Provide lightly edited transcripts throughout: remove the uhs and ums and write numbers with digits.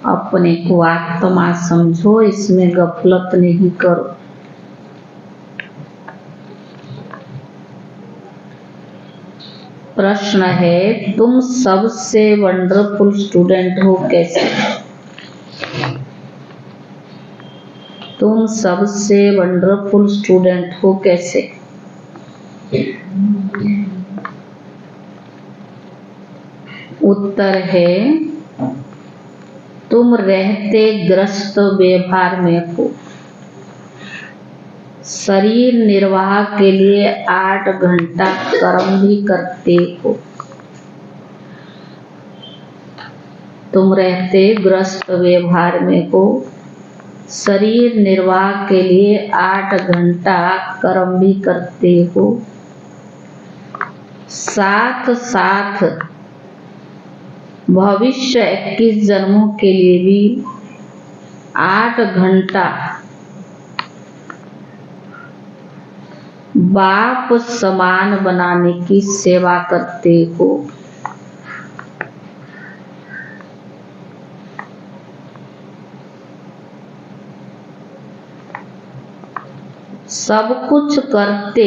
अपने को आत्मा समझो, इसमें गफलत नहीं करो। प्रश्न है, तुम सबसे वंडरफुल स्टूडेंट हो कैसे? तुम सबसे वंडरफुल स्टूडेंट हो कैसे? उत्तर है, तुम रहते ग्रस्त व्यवहार में हो। शरीर निर्वाह के लिए 8 घंटा कर्म भी करते हो। तुम रहते ग्रस्त व्यवहार में हो, शरीर निर्वाह के लिए 8 घंटा कर्म भी करते हो। साथ साथ भविष्य 21 जन्मों के लिए भी 8 घंटा बाप समान बनाने की सेवा करते हो। सब कुछ करते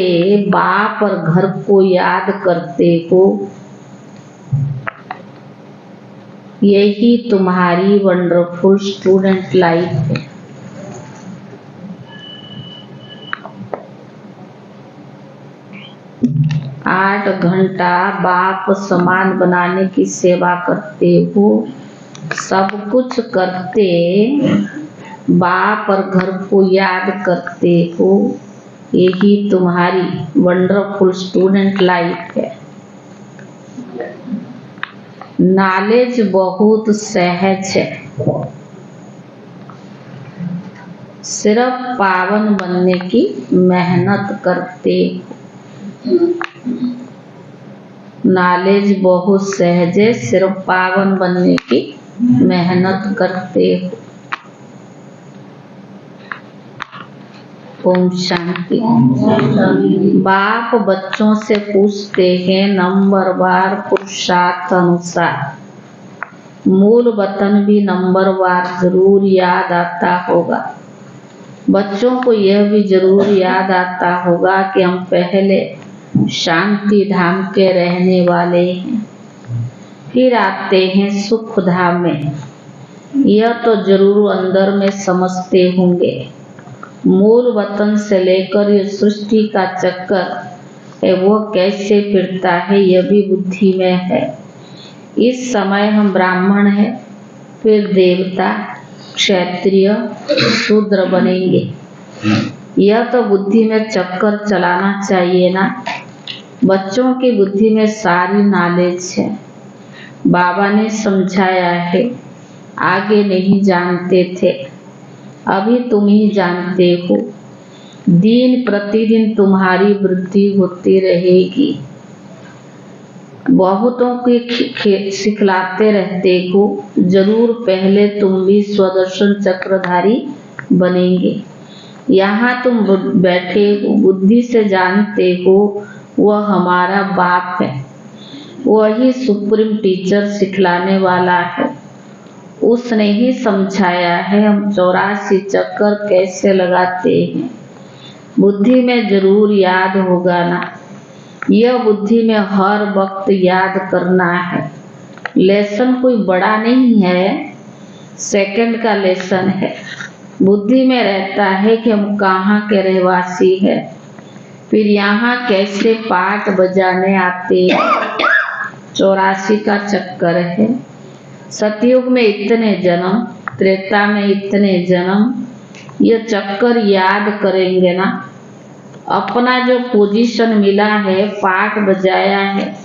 बाप और घर को याद करते हो। यही तुम्हारी वंडरफुल स्टूडेंट लाइफ है। आठ घंटा बाप समान बनाने की सेवा करते हो। सब कुछ करते बाप और घर को याद करते हो। यही तुम्हारी वंडरफुल स्टूडेंट लाइफ है। नॉलेज बहुत सहज है, सिर्फ पावन बनने की मेहनत करते हो। नॉलेज बहुत सहज है, सिर्फ पावन बनने की मेहनत करते हो। ओम शांति। बाप बच्चों से पूछते हैं नंबरवार पुरुषार्थ अनुसार। मूल वतन भी नंबरवार जरूर याद आता होगा। बच्चों को यह भी जरूर याद आता होगा कि हम पहले शांति धाम के रहने वाले हैं, फिर आते हैं सुख धाम में। यह तो जरूर अंदर में समझते होंगे। मूल वतन से लेकर ये सृष्टि का चक्कर है वो कैसे फिरता है, यह भी बुद्धि में है। इस समय हम ब्राह्मण हैं, फिर देवता, क्षत्रिय, शूद्र बनेंगे। यह तो बुद्धि में चक्कर चलाना चाहिए ना। बच्चों की बुद्धि में सारी नॉलेज है। बाबा ने समझाया है, आगे नहीं जानते थे, अभी तुम ही जानते हो। दिन प्रतिदिन तुम्हारी वृद्धि होती रहेगी। बहुतों की सिखलाते रहते हो, जरूर पहले तुम भी स्वदर्शन चक्रधारी बनेंगे। यहाँ तुम बैठे हो, बुद्धि से जानते हो वह हमारा बाप है, वही सुप्रीम टीचर सिखलाने वाला है। उसने ही समझाया है हम 84 चक्कर कैसे लगाते हैं। बुद्धि में जरूर याद होगा ना। यह बुद्धि में हर वक्त याद करना है। लेसन कोई बड़ा नहीं है, सेकंड का लेसन है। बुद्धि में रहता है कि हम कहाँ के रहवासी हैं, फिर यहाँ कैसे पाठ बजाने आते हैं। 84 का चक्कर है। सतयुग में इतने जन्म, त्रेता में इतने जन्म, यह चक्कर याद करेंगे ना। अपना जो पोजीशन मिला है, पाठ बजाया है,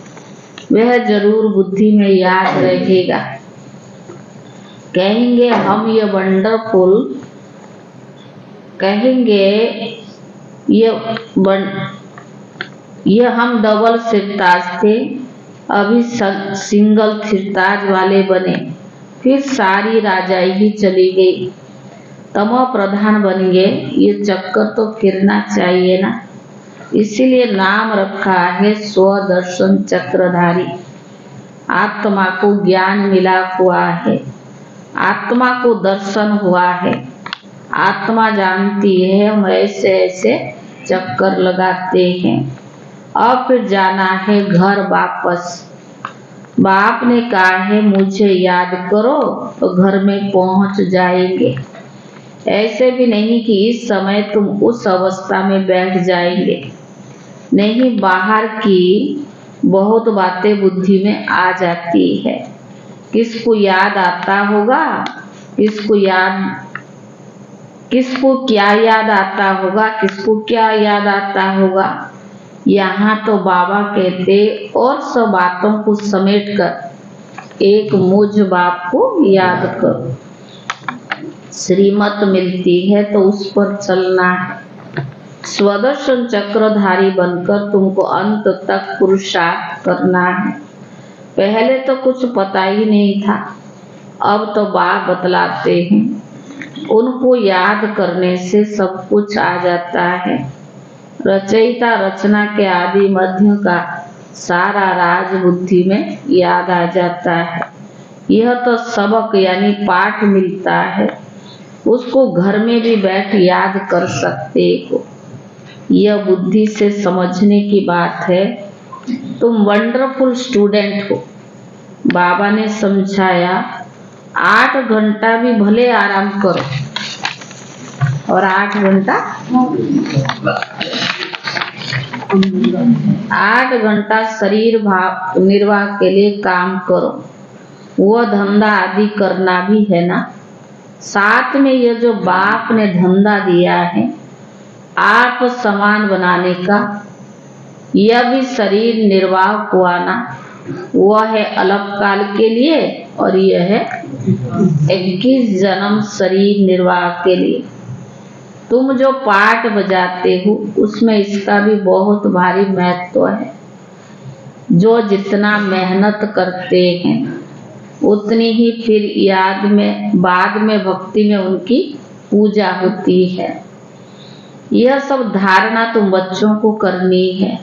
वह जरूर बुद्धि में याद रहेगा। कहेंगे हम ये वंडरफुल, कहेंगे ये हम डबल सिरताज थे, अभी सिंगल सिरताज वाले बने, फिर सारी राजाई ही चली गई, तमो प्रधान बन गए। ये चक्कर तो फिरना चाहिए ना। इसीलिए नाम रखा है स्वदर्शन चक्रधारी। आत्मा को ज्ञान मिला हुआ है, आत्मा को दर्शन हुआ है। आत्मा जानती है हम ऐसे ऐसे चक्कर लगाते हैं। अब फिर जाना है घर वापस। बाप ने कहा है मुझे याद करो तो घर में पहुंच जाएंगे। ऐसे भी नहीं कि इस समय तुम उस अवस्था में बैठ जाएंगे। नहीं, बाहर की बहुत बातें बुद्धि में आ जाती है। किसको याद आता होगा, किसको क्या याद आता होगा, किसको क्या याद आता होगा। यहाँ तो बाबा कहते और सब बातों को समेटकर एक मुझ बाप को याद करो। श्रीमत मिलती है तो उस पर चलना है। स्वदर्शन चक्रधारी बनकर तुमको अंत तक पुरुषार्थ करना है। पहले तो कुछ पता ही नहीं था, अब तो बाप बतलाते हैं। उनको याद करने से सब कुछ आ जाता है। रचयिता रचना के आदि मध्य का सारा राज बुद्धि में याद आ जाता है। यह तो सबक यानी पाठ मिलता है, उसको घर में भी बैठ याद कर सकते हो। यह बुद्धि से समझने की बात है। तुम वंडरफुल स्टूडेंट हो। बाबा ने समझाया 8 घंटा भी भले आराम करो, और 8 घंटा शरीर निर्वाह के लिए काम करो। वह धंधा आदि करना भी है ना। साथ में यह जो बाप ने धंधा दिया है आप समान बनाने का, यह भी शरीर निर्वाह हुआ ना। वह है अल्प काल के लिए और यह है 21 जन्म शरीर निर्वाह के लिए। तुम जो पाठ बजाते हो उसमें इसका भी बहुत भारी महत्व है। जो जितना मेहनत करते हैं उतनी ही फिर बाद में भक्ति में उनकी पूजा होती है। यह सब धारणा तुम बच्चों को करनी है।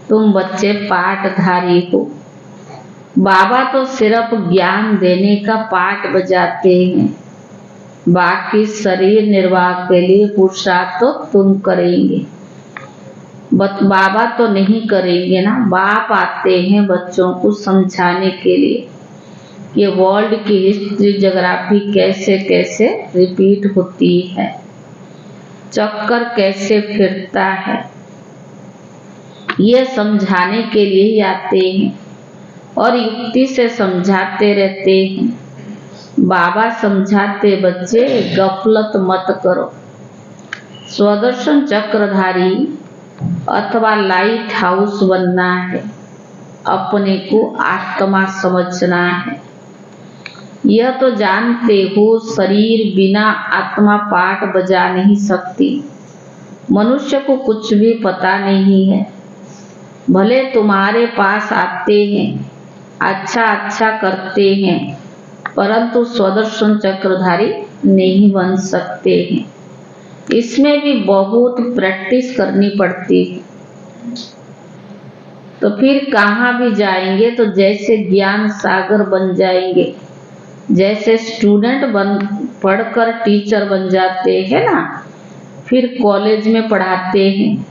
तुम बच्चे पाठधारी हो। बाबा तो सिर्फ ज्ञान देने का पाठ बजाते हैं, बाकी शरीर निर्वाह के लिए पुरुषार्थ तो तुम करेंगे। बाबा तो नहीं करेंगे ना। बाप आते हैं बच्चों को समझाने के लिए कि वर्ल्ड की हिस्ट्री ज्योग्राफी कैसे कैसे रिपीट होती है, चक्कर कैसे फिरता है, ये समझाने के लिए ही आते हैं और युक्ति से समझाते रहते हैं। बाबा समझाते बच्चे गफलत मत करो। स्वदर्शन चक्रधारी अथवा लाइट हाउस बनना है। अपने को आत्मा समझना है। यह तो जानते हो शरीर बिना आत्मा पाठ बजा नहीं सकती। मनुष्य को कुछ भी पता नहीं है। भले तुम्हारे पास आते हैं, अच्छा करते हैं, परंतु स्वदर्शन चक्रधारी नहीं बन सकते हैं। इसमें भी बहुत प्रैक्टिस करनी पड़ती है। तो फिर कहाँ भी जाएंगे तो जैसे ज्ञान सागर बन जाएंगे। जैसे स्टूडेंट पढ़कर टीचर बन जाते हैं ना, फिर कॉलेज में पढ़ाते हैं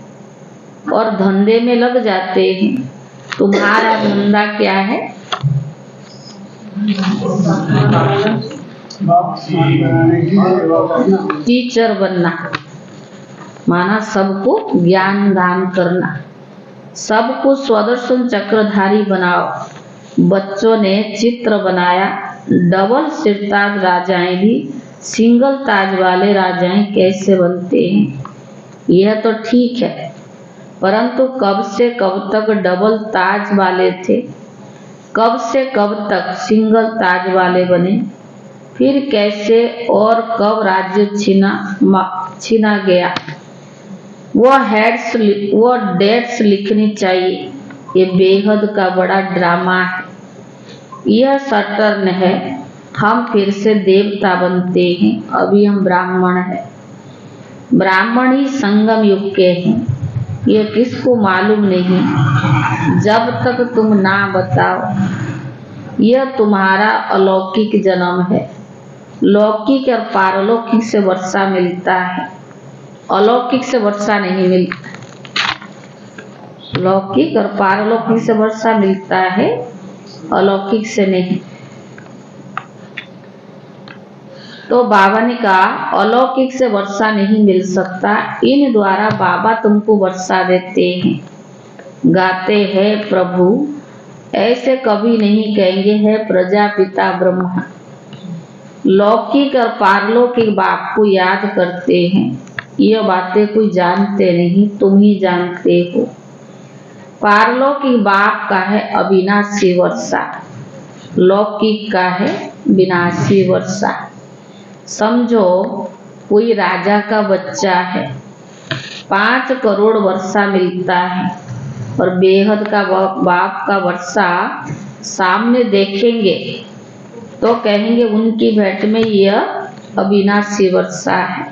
और धंधे में लग जाते हैं। तुम्हारा धंधा क्या है? टीचर बनना, माना सबको ज्ञान दान करना, सबको स्वदर्शन चक्रधारी बनाओ। बच्चों ने चित्र बनाया, डबल सिरताज राजाएं भी सिंगल ताज वाले राजाएं कैसे बनते हैं। यह तो ठीक है, परंतु कब से कब तक डबल ताज वाले थे, कब से कब तक सिंगल ताज वाले बने, फिर कैसे और कब राज्य छीना गया। वो डेट्स लिखनी चाहिए। ये बेहद का बड़ा ड्रामा है। यह सटर्न है। हम फिर से देवता बनते हैं। अभी हम ब्राह्मण हैं। ब्राह्मण ही संगम युग के हैं। ये किसको मालूम नहीं। जब तक तुम ना बताओ, यह तुम्हारा अलौकिक जन्म है। लौकिक और पारलौकिक से वर्षा मिलता है, अलौकिक से वर्षा नहीं मिलता। लौकिक और पारलौकिक से वर्षा मिलता है, अलौकिक से नहीं। तो बाबा ने कहा अलौकिक से वर्षा नहीं मिल सकता, इन द्वारा बाबा तुमको वर्षा देते हैं। गाते हैं प्रभु ऐसे कभी नहीं कहेंगे है प्रजापिता ब्रह्मा। लौकिक और पारलौकिक बाप को याद करते हैं। यह बातें कोई जानते नहीं, तुम ही जानते हो। पारलौकिक बाप का है अविनाशी वर्षा, लौकिक का है विनाशी वर्षा। समझो कोई राजा का बच्चा है, 5 करोड़ वर्षा मिलता है, और बेहद का बाप का वर्षा सामने देखेंगे तो कहेंगे उनकी भेंट में यह अविनाशी वर्षा है,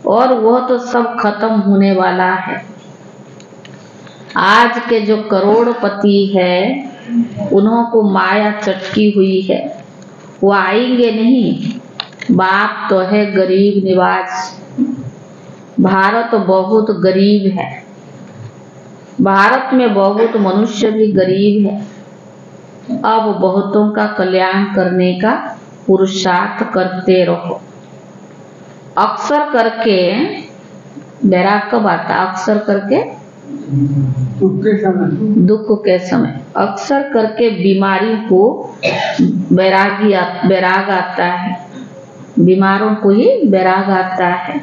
और वह तो सब खत्म होने वाला है। आज के जो करोड़पति है उन्हों को माया चटकी हुई है, वो आएंगे नहीं। बाप तो है गरीब निवाज। भारत बहुत गरीब है, भारत में बहुत मनुष्य भी गरीब है। अब बहुतों का कल्याण करने का पुरुषार्थ करते रहो। अक्सर करके बैराग कब आता? अक्सर करके दुख के समय अक्सर करके बीमारी को बैराग आता है, बीमारों को ही बैराग आता है।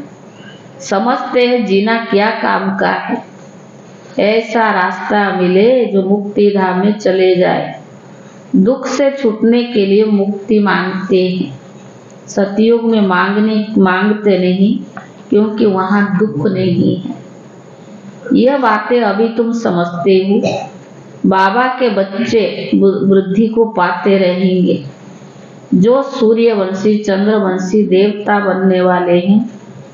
समझते हैं जीना क्या काम का है, ऐसा रास्ता मिले जो मुक्ति धाम में चले जाए। दुख से छूटने के लिए मुक्ति मांगते हैं, सतयुग में मांगते नहीं, क्योंकि वहाँ दुख नहीं है। यह बातें अभी तुम समझते हो। बाबा के बच्चे वृद्धि को पाते रहेंगे। जो सूर्यवंशी चंद्रवंशी देवता बनने वाले हैं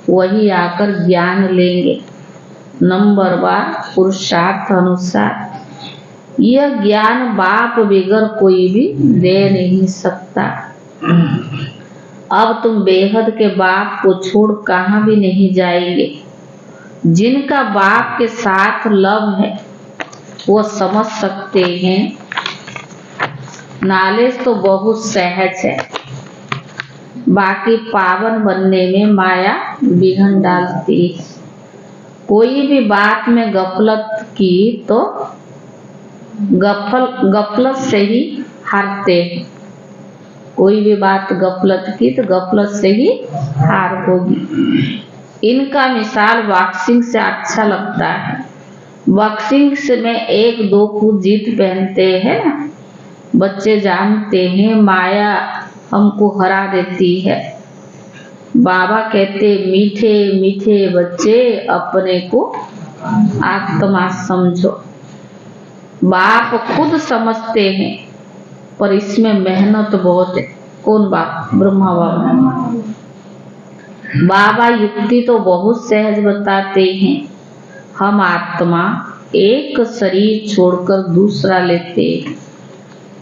वही आकर ज्ञान लेंगे, नंबरवार पुरुषार्थ अनुसार। यह ज्ञान बाप बगैर कोई भी दे नहीं सकता। अब तुम बेहद के बाप को छोड़ कहाँ भी नहीं जाएंगे। जिनका बाप के साथ लव है वो समझ सकते हैं। नॉलेज तो बहुत सहज है, बाकी पावन बनने में माया विघ्न डालती है। कोई भी बात में गफलत की तो गफलत से ही हारते हैं। कोई भी बात गफलत की तो गफलत से ही हार होगी। इनका मिसाल बॉक्सिंग से अच्छा लगता है। बॉक्सिंग में 1-2 को जीत पहनते हैं ना, बच्चे जानते हैं माया हमको हरा देती है। बाबा कहते मीठे मीठे बच्चे अपने को आत्मा समझो। बाप खुद समझते हैं पर इसमें मेहनत बहुत है। कौन बाप? ब्रह्मा बाबा। बाबा युक्ति तो बहुत सहज बताते हैं। हम आत्मा एक शरीर छोड़कर दूसरा लेते हैं,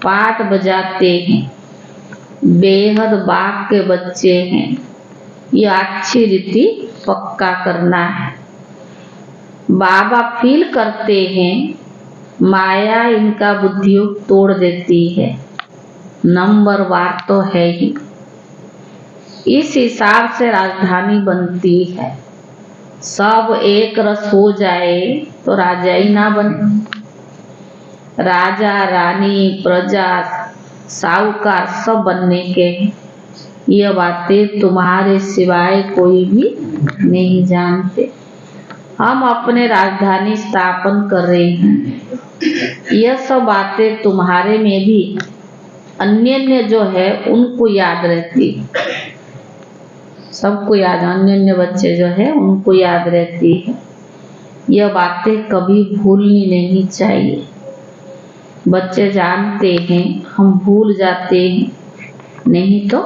पाठ बजाते हैं, बेहद बाप के बच्चे हैं। ये अच्छी रीति पक्का करना है। बाबा फील करते हैं माया इनका बुद्धियों तोड़ देती है, नंबरवार तो है ही। इस हिसाब से राजधानी बनती है। सब एक रस हो जाए तो राजा ही ना बने। राजा रानी प्रजा साहूकार सब बनने के हैं। यह बातें तुम्हारे सिवाय कोई भी नहीं जानते। हम अपने राजधानी स्थापन कर रहे हैं। यह सब बातें तुम्हारे में भी अन्य जो है उनको याद रहती, सबको याद, अन्य बच्चे जो है उनको याद रहती है। यह बातें कभी भूलनी नहीं चाहिए। बच्चे जानते हैं, हम भूल जाते हैं, नहीं तो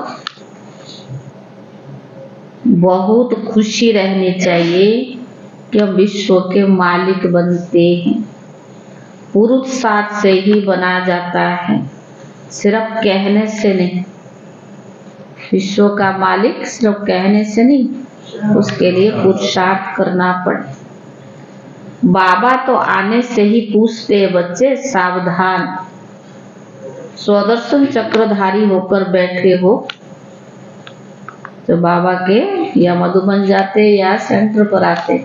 बहुत खुशी रहनी चाहिए कि हम विश्व के मालिक बनते हैं। पुरुषार्थ से ही बना जाता है, सिर्फ कहने से नहीं। विश्व का मालिक सिर्फ कहने से नहीं, उसके लिए पुरुषार्थ करना पड़े। बाबा तो आने से ही पूछते, बच्चे सावधान, स्वदर्शन चक्रधारी होकर बैठे हो। तो बाबा के या मधुबन जाते या सेंटर पर आते,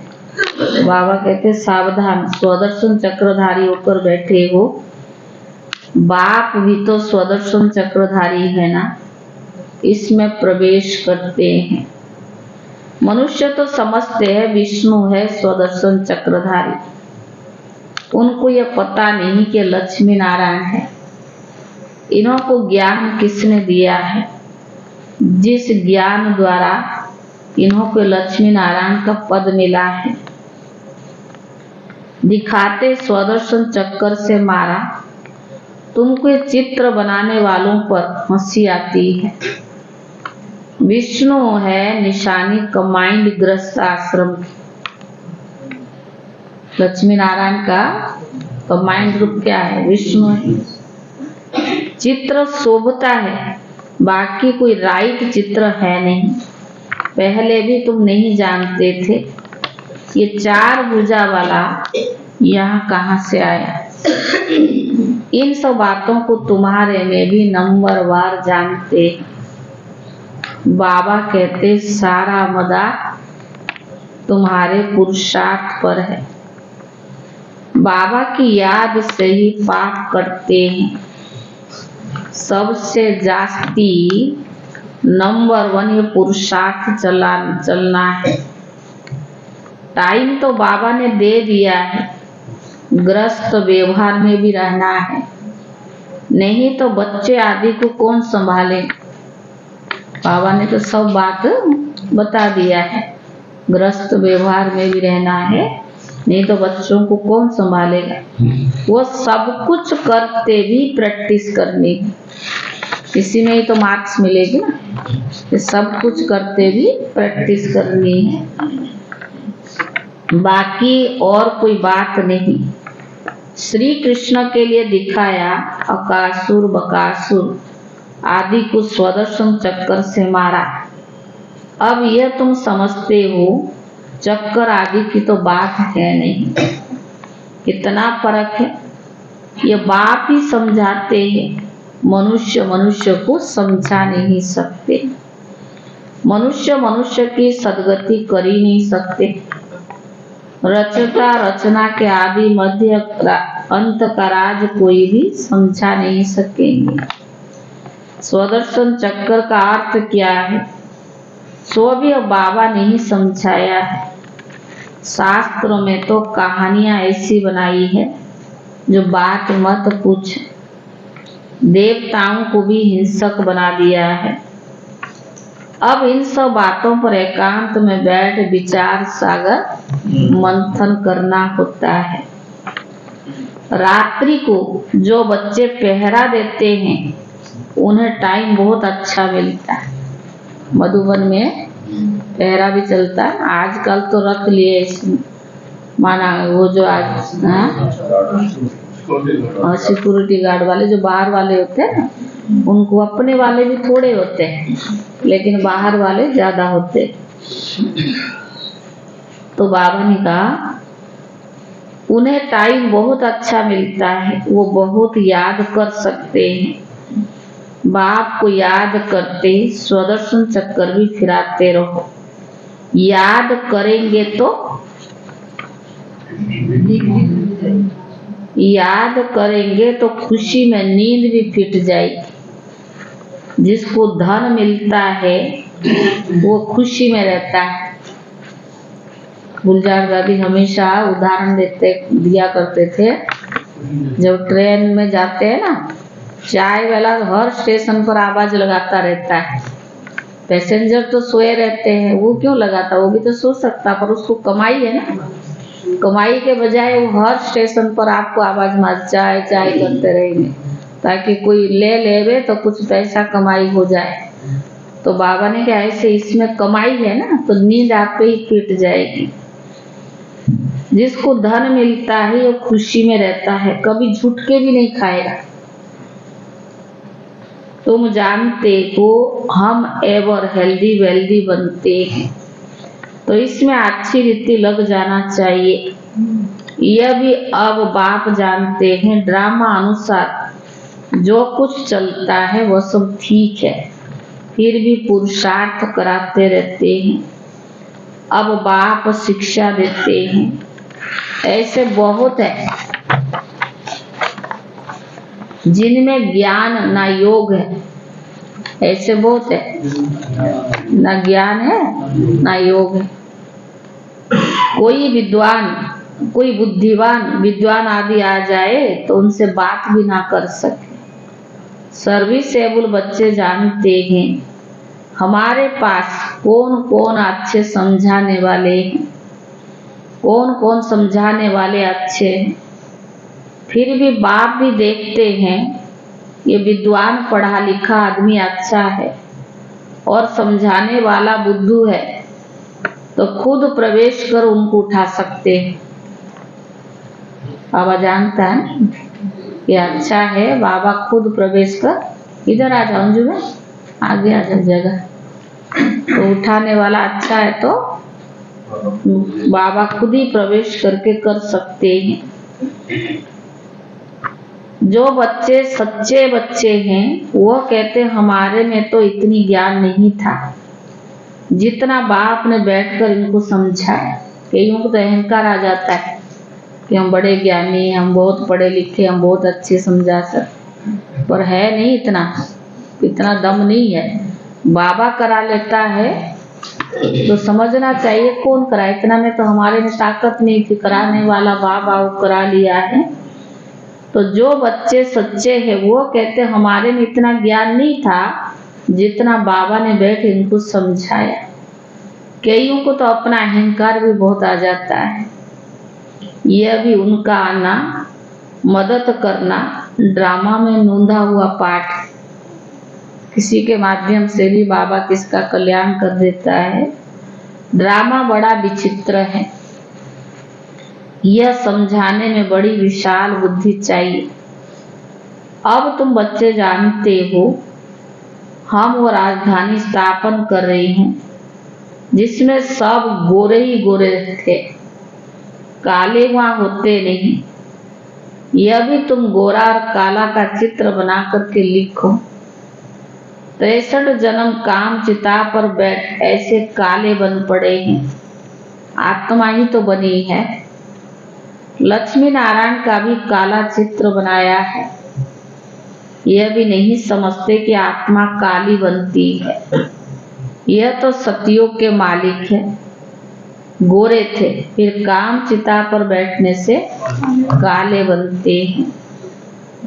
बाबा कहते सावधान, स्वदर्शन चक्रधारी होकर बैठे हो। बाप भी तो स्वदर्शन चक्रधारी है ना, इसमें प्रवेश करते हैं। मनुष्य तो समझते हैं विष्णु है स्वदर्शन चक्रधारी, उनको यह पता नहीं कि लक्ष्मी नारायण है। इन्हों को ज्ञान किसने दिया है? जिस ज्ञान द्वारा इन्हों को लक्ष्मी नारायण का पद मिला है। दिखाते स्वदर्शन चक्कर से मारा, तुमको चित्र बनाने वालों पर हंसी आती है। विष्णु है निशानी कमांड ग्रस्त आश्रम की। लक्ष्मी नारायण का कमांड रूप क्या है? विष्णु है। चित्र शोभता है, बाकी कोई राइट चित्र है नहीं। पहले भी तुम नहीं जानते थे ये 4 भुजा वाला यहाँ कहाँ से आया। इन सब बातों को तुम्हारे में भी नंबरवार जानते। बाबा कहते सारा मदार तुम्हारे पुरुषार्थ पर है। बाबा की याद से ही पाप करते हैं। सबसे जास्ती नंबर 1 ये पुरुषार्थ चलना है। टाइम तो बाबा ने दे दिया है, ग्रस्त व्यवहार में भी रहना है, नहीं तो बच्चे आदि को कौन संभाले। बाबा ने तो सब बात बता दिया है, ग्रस्त व्यवहार में भी रहना है, नहीं तो बच्चों को कौन संभालेगा। वो सब कुछ करते भी प्रैक्टिस करनी है, इसी में ही तो मार्क्स मिलेगी ना। ये सब कुछ करते भी प्रैक्टिस करनी है, बाकी और कोई बात नहीं। श्री कृष्ण के लिए दिखाया अकासुर बकासुर आदि को स्वदर्शन चक्कर से मारा। अब यह तुम समझते हो चक्कर आदि की तो बात है नहीं। कितना फर्क है, ये बाप ही समझाते हैं। मनुष्य को समझा नहीं सकते। मनुष्य की सदगति कर ही नहीं सकते। रचता रचना के आदि मध्य अंत का राज कोई भी समझा नहीं सकेंगे। स्वदर्शन चक्कर का अर्थ क्या है, सो भी बाबा ने ही समझाया है। शास्त्रों में तो कहानियां ऐसी बनाई है जो बात मत पूछ। देवताओं को भी हिंसक बना दिया है। अब इन सब बातों पर एकांत में बैठ विचार सागर मंथन करना होता है। रात्रि को जो बच्चे पहरा देते हैं उन्हें टाइम बहुत अच्छा मिलता है। मधुबन में पहरा भी चलता है, आजकल तो रख लिए इसमें, माना वो जो आज सिक्योरिटी गार्ड वाले जो बाहर वाले होते हैं ना, उनको अपने वाले भी थोड़े होते हैं, लेकिन बाहर वाले ज्यादा होते। तो बाबा ने कहा उन्हें टाइम बहुत अच्छा मिलता है, वो बहुत याद कर सकते हैं। बाप को याद करते स्वदर्शन चक्कर भी फिराते रहो। याद करेंगे तो खुशी में नींद भी फिट जाएगी। जिसको धन मिलता है वो खुशी में रहता है। गुलजार दादी हमेशा उदाहरण दिया करते थे, जब ट्रेन में जाते हैं ना, चाय वाला हर स्टेशन पर आवाज लगाता रहता है। पैसेंजर तो सोए रहते हैं, वो क्यों लगाता, वो भी तो सो सकता, पर उसको कमाई है ना। कमाई के बजाय वो हर स्टेशन पर आपको आवाज मार चाय चाय करते रहेंगे, ताकि कोई ले तो कुछ पैसा कमाई हो जाए। तो बाबा ने कहा ऐसे इसमें कमाई है ना, तो नींद आप पे ही फिट जाएगी। जिसको धन मिलता है वो खुशी में रहता है, कभी झुटके भी नहीं खाएगा। तुम जानते हो हम एवर हेल्दी वेल्दी बनते हैं। तो इसमें अच्छी रीति लग जाना चाहिए। यह भी अब बाप जानते हैं ड्रामा अनुसार जो कुछ चलता है वह सब ठीक है, फिर भी पुरुषार्थ कराते रहते हैं। अब बाप शिक्षा देते हैं। ऐसे बहुत है जिनमें ज्ञान ना योग है। ऐसे बहुत है, ना ज्ञान है ना योग है। कोई विद्वान, कोई बुद्धिमान विद्वान आदि आ जाए तो उनसे बात भी ना कर सके। सर्विसेबल बच्चे जानते हैं हमारे पास कौन कौन अच्छे समझाने वाले हैं, कौन कौन समझाने वाले अच्छे हैं। फिर भी बाप भी देखते हैं ये विद्वान पढ़ा लिखा आदमी अच्छा है और समझाने वाला बुद्धू है, तो खुद प्रवेश कर उनको उठा सकते हैं। बाबा जानता है ये अच्छा है, बाबा खुद प्रवेश कर इधर आ जाओ, अंजू में आगे आ जाओ जगह। तो उठाने वाला अच्छा है तो बाबा खुद ही प्रवेश करके कर सकते हैं। जो बच्चे सच्चे बच्चे हैं वो कहते हमारे में तो इतनी ज्ञान नहीं था जितना बाप ने बैठकर इनको समझाया। कईयों को तो अहंकार आ जाता है कि हम बड़े ज्ञानी, हम बहुत पढ़े लिखे, हम बहुत अच्छे समझा सकते, पर है नहीं इतना दम नहीं है। बाबा करा लेता है तो समझना चाहिए कौन करा, इतना में तो हमारे में ताकत नहीं थी, कराने वाला बाबा वो करा लिया है। तो जो बच्चे सच्चे हैं वो कहते हमारे में इतना ज्ञान नहीं था जितना बाबा ने बैठ इनको समझाया। कईयों को तो अपना अहंकार भी बहुत आ जाता है। यह भी उनका आना, मदद करना ड्रामा में नोंधा हुआ पाठ। किसी के माध्यम से भी बाबा किसका कल्याण कर देता है। ड्रामा बड़ा विचित्र है। यह समझाने में बड़ी विशाल बुद्धि चाहिए। अब तुम बच्चे जानते हो हम वो राजधानी स्थापन कर रहे हैं जिसमें सब गोरे ही गोरे थे, काले वहां होते नहीं। यह भी तुम गोरा और काला का चित्र बना करके लिखो। 63 जन्म काम चिता पर बैठ ऐसे काले बन पड़े हैं, आत्मा ही तो बनी है। लक्ष्मी नारायण का भी काला चित्र बनाया है। यह भी नहीं समझते कि आत्मा काली बनती है। यह तो सतयुग के मालिक है, गोरे थे, फिर काम चिता पर बैठने से काले बनते हैं।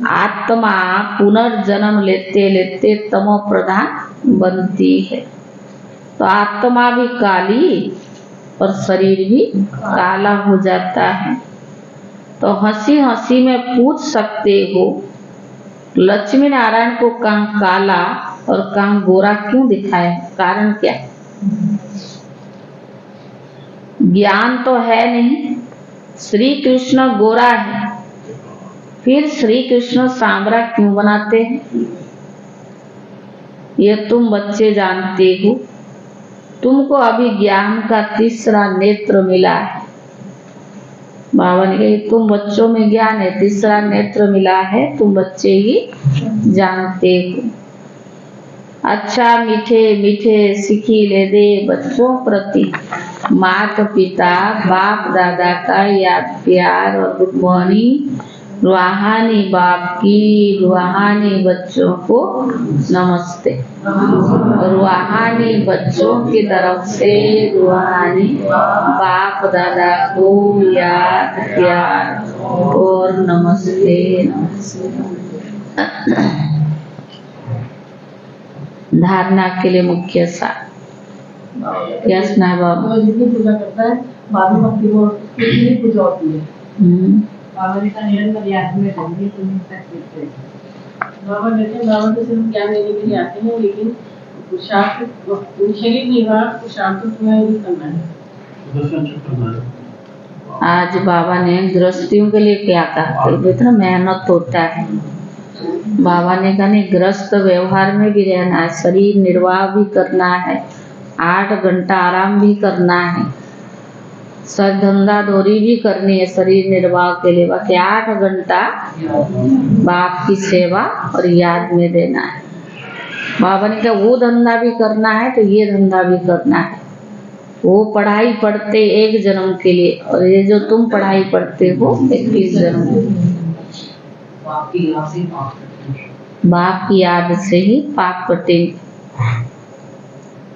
आत्मा पुनर्जन्म लेते लेते तमो प्रधान बनती है। तो आत्मा भी काली और शरीर भी काला हो जाता है। तो हंसी हंसी में पूछ सकते हो लक्ष्मी नारायण को कहाँ काला और कहाँ गोरा क्यों दिखाया, कारण क्या? ज्ञान तो है नहीं। श्री कृष्ण गोरा है, फिर श्री कृष्ण सांवरा क्यों बनाते हैं? ये तुम बच्चे जानते हो। तुमको अभी ज्ञान का तीसरा नेत्र मिला है। बाबा ने कहा तुम बच्चों में ज्ञान है, तीसरा नेत्र मिला है, तुम बच्चे ही जानते हो। अच्छा मीठे मीठे सिखिले दे बच्चों प्रति माता पिता बाप दादा का याद प्यार और गुड मॉर्निंग। रूहानी बाप की, रूहानी बच्चों को नमस्ते। रूहानी बच्चों की तरफ से रूहानी बाप दादा को याद प्यार और नमस्ते। धारणा के लिए मुख्य सार क्या सुना बाबा? जितनी पूजा करता है बाद में भक्ति को कितनी पूजा होती है। बाबा ने कहा निरंतर याद में रहने तो नहीं सकते। बाबा कहते हैं बाबा तो सिर्फ ज्ञान देने के लिए आते हैं, लेकिन पुरुषार्थ शरीर निर्वाह पुरुषार्थ तुम्हें भी करना है। आज बाबा ने गृहस्थियों के लिए क्या कहा? इतना मेहनत होता है, बाबा ने कहा नहीं, ग्रस्त व्यवहार में भी रहना है, शरीर निर्वाह भी करना है, 8 घंटा आराम भी करना है, सर धंधा दौरी भी करनी है शरीर निर्वाह के लिए, बाकी 8 घंटा बाप की सेवा और याद में देना है। बाबा ने कहा वो धंधा भी करना है तो ये धंधा भी करना है। वो पढ़ाई पढ़ते 1 जन्म के लिए और ये जो तुम पढ़ाई पढ़ते हो 21 जन्म के लिए। बाप की याद से ही पाप कटेंगे।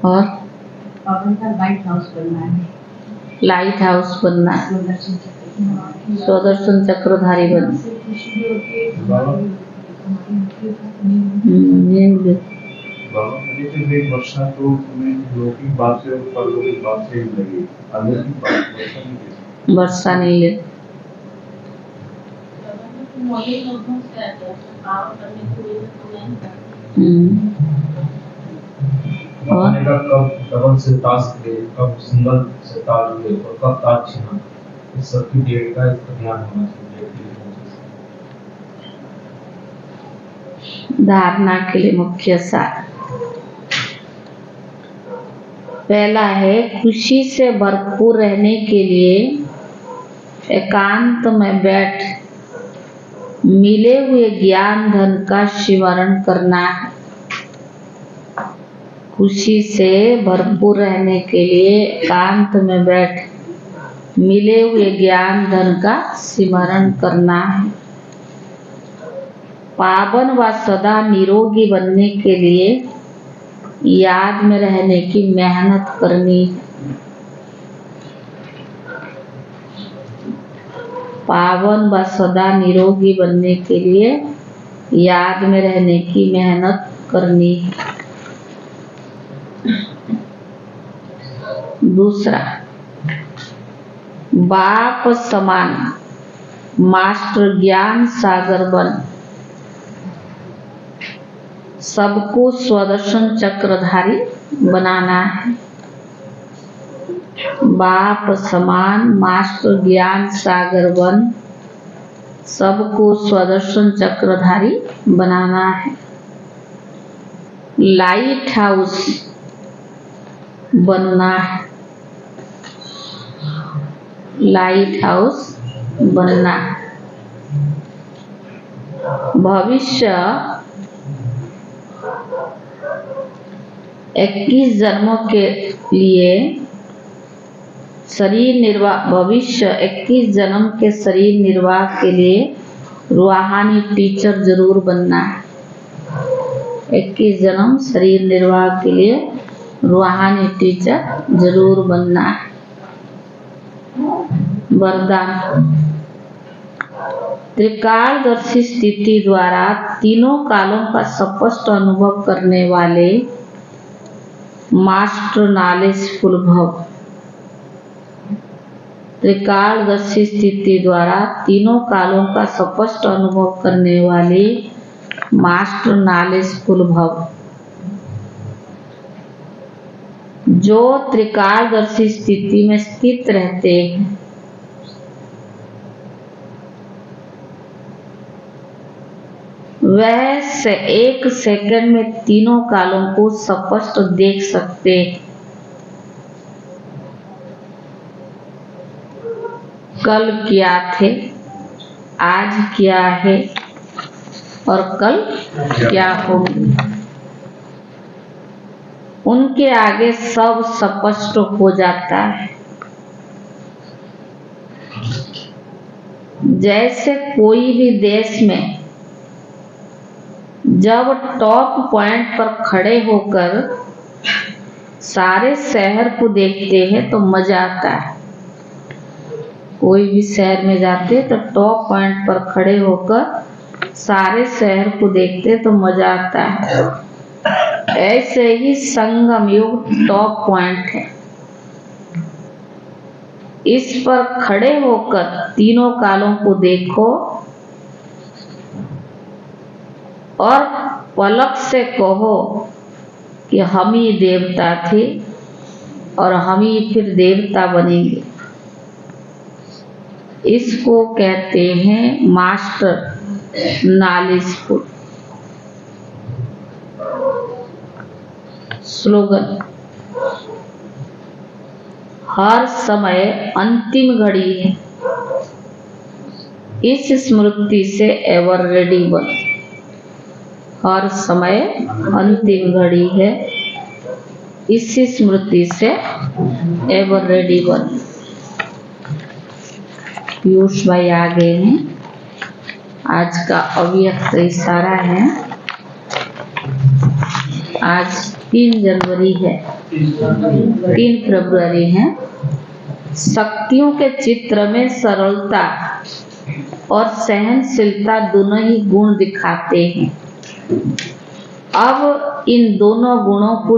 और लाइट हाउस बनना है, लाइट हाउस बनना है, स्वदर्शन चक्रधारी बनना। बाबा कहते एक वर्षा तो तुम्हें लौकिक बात से और परलौकिक बात से ही लगी, अलौकिक बात वर्षा नहीं ले। और कब डबल से टास्क ले, कब सिंगल से टास्क ले और कब टास्क छीना, इस सब की डेट का इसका ध्यान होना चाहिए। धारणा के लिए मुख्य सार पहला है, खुशी से भरपूर रहने के लिए एकांत में बैठ मिले हुए ज्ञान धन का स्मरण करना है। खुशी से भरपूर रहने के लिए एकांत में बैठ मिले हुए ज्ञान धन का स्मरण करना है। पावन व सदा निरोगी बनने के लिए याद में रहने की मेहनत करनी है। पावन व सदा निरोगी बनने के लिए याद में रहने की मेहनत करनी है। दूसरा, बाप समान मास्टर ज्ञान सागर बन सबको स्वदर्शन चक्रधारी बनाना है। बाप समान मास्टर ज्ञान सागर बन सबको स्वदर्शन चक्रधारी बनाना है। लाइट हाउस बनना है। लाइट हाउस बनना है। भविष्य 21 जन्मों के लिए शरीर निर्वाह, भविष्य 21 जन्म के शरीर निर्वाह के लिए रूहानी टीचर जरूर बनना है। 21 जन्म शरीर निर्वाह के लिए रूहानी टीचर जरूर बनना है। वरदान, त्रिकालदर्शी स्थिति द्वारा तीनों कालों का स्पष्ट अनुभव करने वाले मास्टर नॉलेजफुल भव। त्रिकालदर्शी स्थिति द्वारा तीनों कालों का स्पष्ट अनुभव करने वाले मास्टर नॉलेजफुल भव। जो त्रिकालदर्शी स्थिति में स्थित रहते हैं वह से 1 सेकंड में तीनों कालों को स्पष्ट देख सकते हैं। कल क्या थे, आज क्या है और कल क्या होंगे, उनके आगे सब स्पष्ट हो जाता है। जैसे कोई भी देश में जब टॉप पॉइंट पर खड़े होकर सारे शहर को देखते हैं तो मजा आता है। कोई भी शहर में जाते तो टॉप पॉइंट पर खड़े होकर सारे शहर को देखते तो मजा आता है। ऐसे ही संगम युग टॉप पॉइंट है। इस पर खड़े होकर तीनों कालों को देखो और पलक से कहो कि हम ही देवता थे और हम ही फिर देवता बनेंगे। इसको कहते हैं मास्टर नॉलेजफुल। स्लोगन, हर समय अंतिम घड़ी है, इस स्मृति से एवर रेडी बन। हर समय अंतिम घड़ी है, इस स्मृति से एवर रेडी बन। पीयूष भाई आ गए हैं। आज का अव्यक्त इशारा है। आज 3 जनवरी है, 3 फरवरी है। शक्तियों के चित्र में सरलता और सहनशीलता दोनों ही गुण दिखाते हैं। अब इन दोनों गुणों को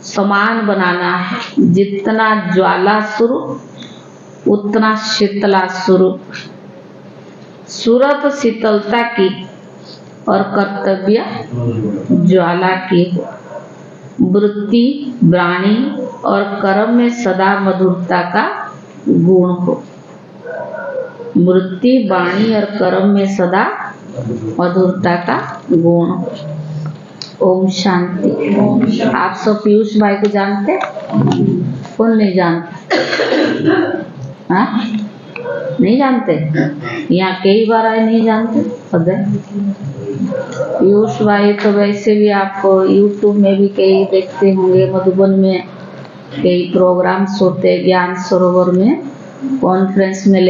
समान बनाना है। जितना ज्वाला स्वरूप उतना शीतला स्वरूप। सूरत शीतलता की और कर्तव्य ज्वाला की हो। वृत्ति वाणी और कर्म में सदा मधुरता का गुण हो। वृत्ति वाणी और कर्म में सदा मधुरता का गुण हो। ओम शांति। आप सब पीयूष भाई को जानते? कौन नहीं जानते? हाँ, नहीं जानते? यहाँ कई बार आए, नहीं जानते? पीयूष भाई तो वैसे भी आप YouTube में भी कई देखते होंगे। मधुबन में कई प्रोग्राम्स होते, ज्ञान सरोवर में कॉन्फ्रेंस में